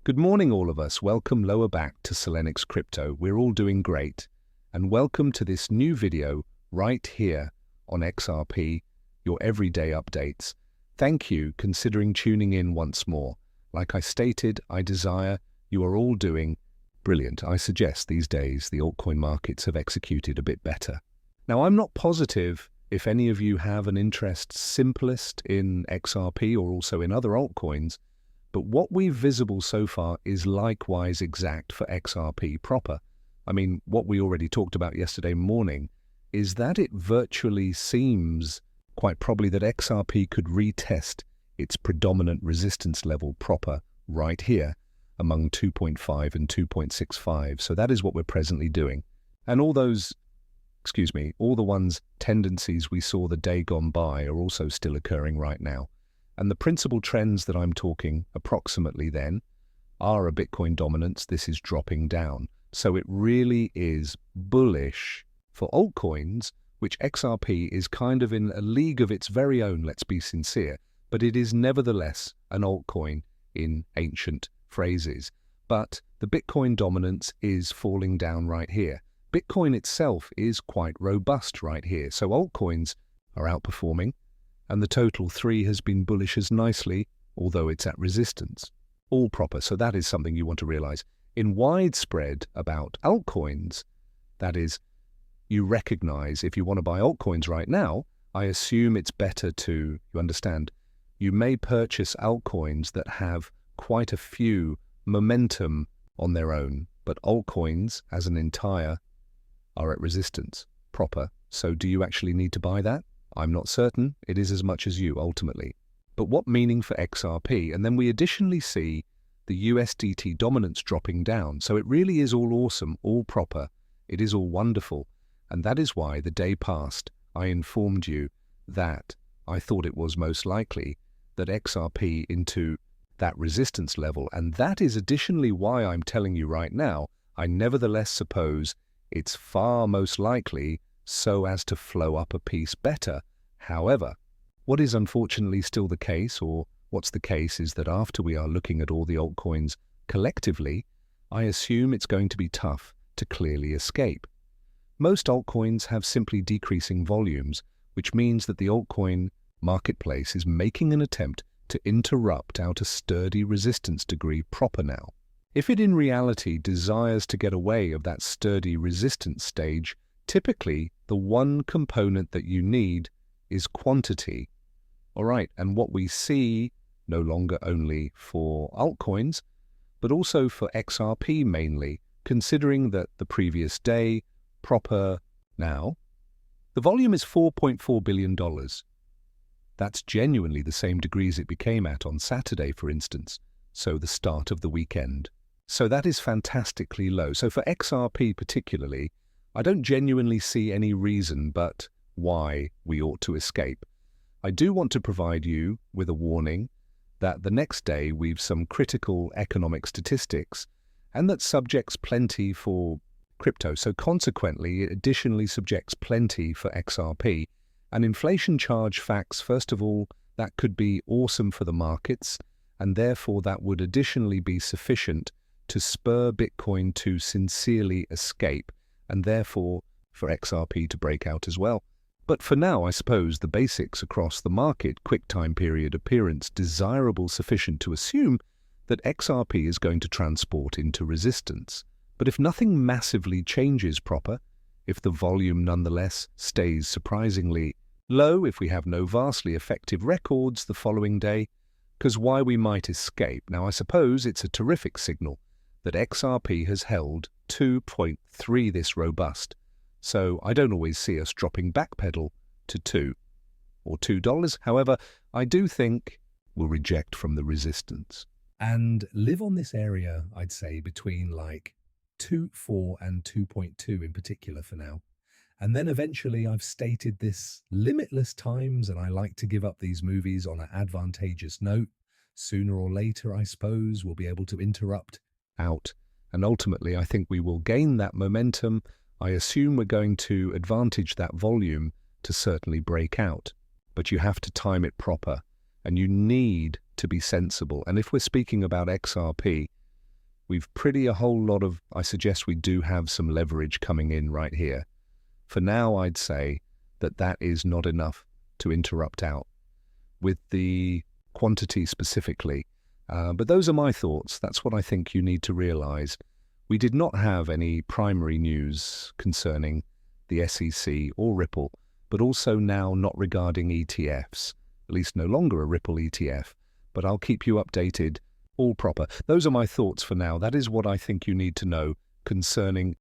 Good morning, all of us. Welcome lower back to Xrp Crypto. We're all doing great. And welcome to this new video right here on XRP, your everyday updates. Thank you considering tuning in once more. Like I stated, I desire you are all doing brilliant. I suggest these days the altcoin markets have executed a bit better. Now, I'm not positive if any of you have an interest simplest in XRP or also in other altcoins, but what we've visible so far is likewise exact for XRP proper. I mean, what we already talked about yesterday morning is that it virtually seems quite probably that XRP could retest its predominant resistance level proper right here among 2.5 and 2.65. So that is what we're presently doing. And all the ones tendencies we saw the day gone by are also still occurring right now. And the principal trends that I'm talking approximately then are a Bitcoin dominance. This is dropping down. So it really is bullish for altcoins, which XRP is kind of in a league of its very own, let's be sincere. But it is nevertheless an altcoin in ancient phrases. But the Bitcoin dominance is falling down right here. Bitcoin itself is quite robust right here. So altcoins are outperforming. And the total 3 has been bullish as nicely, although it's at resistance. All proper, so that is something you want to realize. In widespread about altcoins, that is, you recognize if you want to buy altcoins right now, I assume it's better to, you understand, you may purchase altcoins that have quite a few momentum on their own, but altcoins as an entire are at resistance, proper. So do you actually need to buy that? I'm not certain. It is as much as you, ultimately. But what meaning for XRP? And then we additionally see the USDT dominance dropping down. So it really is all awesome, all proper. It is all wonderful. And that is why the day past, I informed you that I thought it was most likely that XRP into that resistance level. And that is additionally why I'm telling you right now, I nevertheless suppose it's far most likely so as to flow up a piece better. However, what is unfortunately still the case, or what's the case, is that after we are looking at all the altcoins collectively, I assume it's going to be tough to clearly escape. Most altcoins have simply decreasing volumes, which means that the altcoin marketplace is making an attempt to interrupt out a sturdy resistance degree proper now. If it in reality desires to get away of that sturdy resistance stage, typically, the one component that you need is quantity. All right, and what we see, no longer only for altcoins, but also for XRP mainly, considering that the previous day, proper now, the volume is $4.4 billion. That's genuinely the same degrees it became at on Saturday, for instance, so the start of the weekend. So that is fantastically low. So for XRP particularly, I don't genuinely see any reason but why we ought to escape. I do want to provide you with a warning that the next day we've some critical economic statistics and that subjects plenty for crypto. So consequently, it additionally subjects plenty for XRP. And inflation charge facts, first of all, that could be awesome for the markets, and therefore that would additionally be sufficient to spur Bitcoin to sincerely escape, and therefore for XRP to break out as well. But for now, I suppose the basics across the market, quick time period appearance, desirable sufficient to assume that XRP is going to transport into resistance. But if nothing massively changes proper, if the volume nonetheless stays surprisingly low, if we have no vastly effective records the following day, because why we might escape. Now, I suppose it's a terrific signal that XRP has held 2.3 this robust. So I don't always see us dropping backpedal to 2 or $2. However, I do think we'll reject from the resistance and live on this area, I'd say, between like 2.4 and 2.2 in particular for now. And then eventually, I've stated this limitless times, and I like to give up these movies on an advantageous note. Sooner or later, I suppose, we'll be able to interrupt out. And ultimately, I think we will gain that momentum. I assume we're going to advantage that volume to certainly break out. But you have to time it proper, and you need to be sensible. And if we're speaking about XRP, We've I suggest we do have some leverage coming in right here. For now, I'd say that that is not enough to interrupt out with the quantity specifically. But those are my thoughts. That's what I think you need to realize. We did not have any primary news concerning the SEC or Ripple, but also now not regarding ETFs, at least no longer a Ripple ETF. But I'll keep you updated, all proper. Those are my thoughts for now. That is what I think you need to know concerning